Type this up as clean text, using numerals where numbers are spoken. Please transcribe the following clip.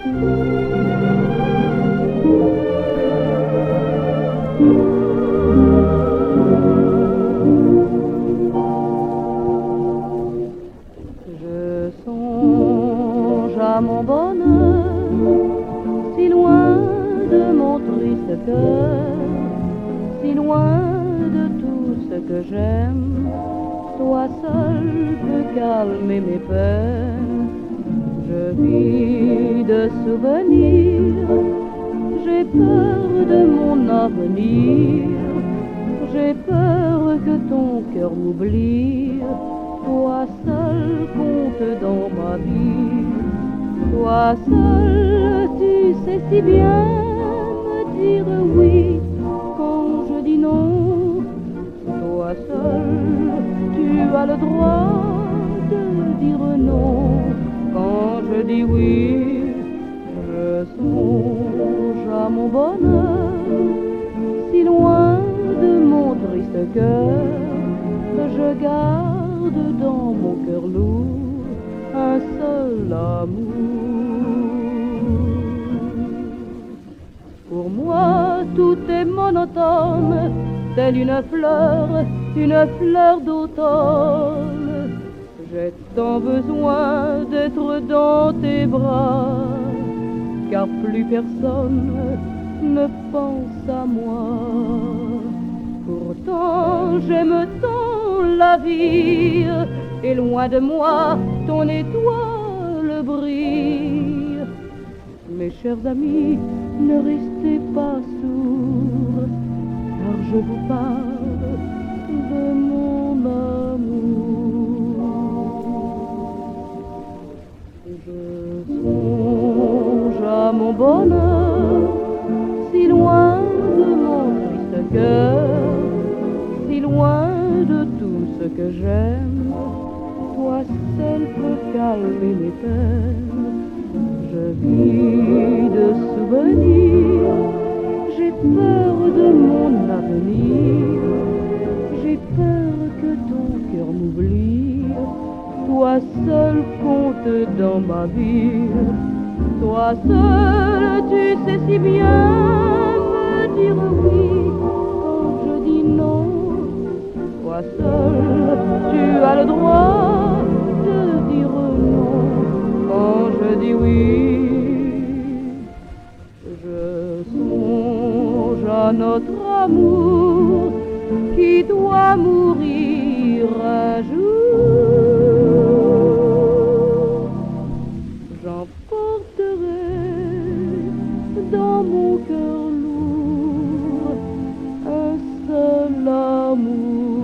Je songe à mon bonheur, si loin de mon triste cœur, si loin de tout ce que j'aime. Toi seul peux calmer mes peines. Je vis de souvenirs, j'ai peur de mon avenir, j'ai peur que ton cœur m'oublie. Toi seul compte dans ma vie, toi seul tu sais si bien me dire oui quand je dis non. Toi seul tu as le droit de dire non quand je dis oui. Je songe à mon bonheur, si loin de mon triste cœur, je garde dans mon cœur lourd un seul amour. Pour moi tout est monotone, telle une fleur d'automne. J'ai tant besoin d'être dans tes bras, car plus personne ne pense à moi. Pourtant j'aime tant la vie, et loin de moi ton étoile brille. Mes chers amis, ne restez pas sourds, car je vous parle de mon amour. Je songe à mon bonheur, si loin de mon triste cœur, si loin de tout ce que j'aime. Toi seul peux calmer mes peines. Je vis de souvenirs, j'ai peur de mon avenir, j'ai peur que ton cœur m'oublie. Toi seul compte dans ma vie, toi seul tu sais si bien me dire oui quand je dis non. Toi seul tu as le droit de dire non quand je dis oui. Je songe à notre amour qui doit mourir un jour. J'emporterai dans mon cœur lourd un seul amour.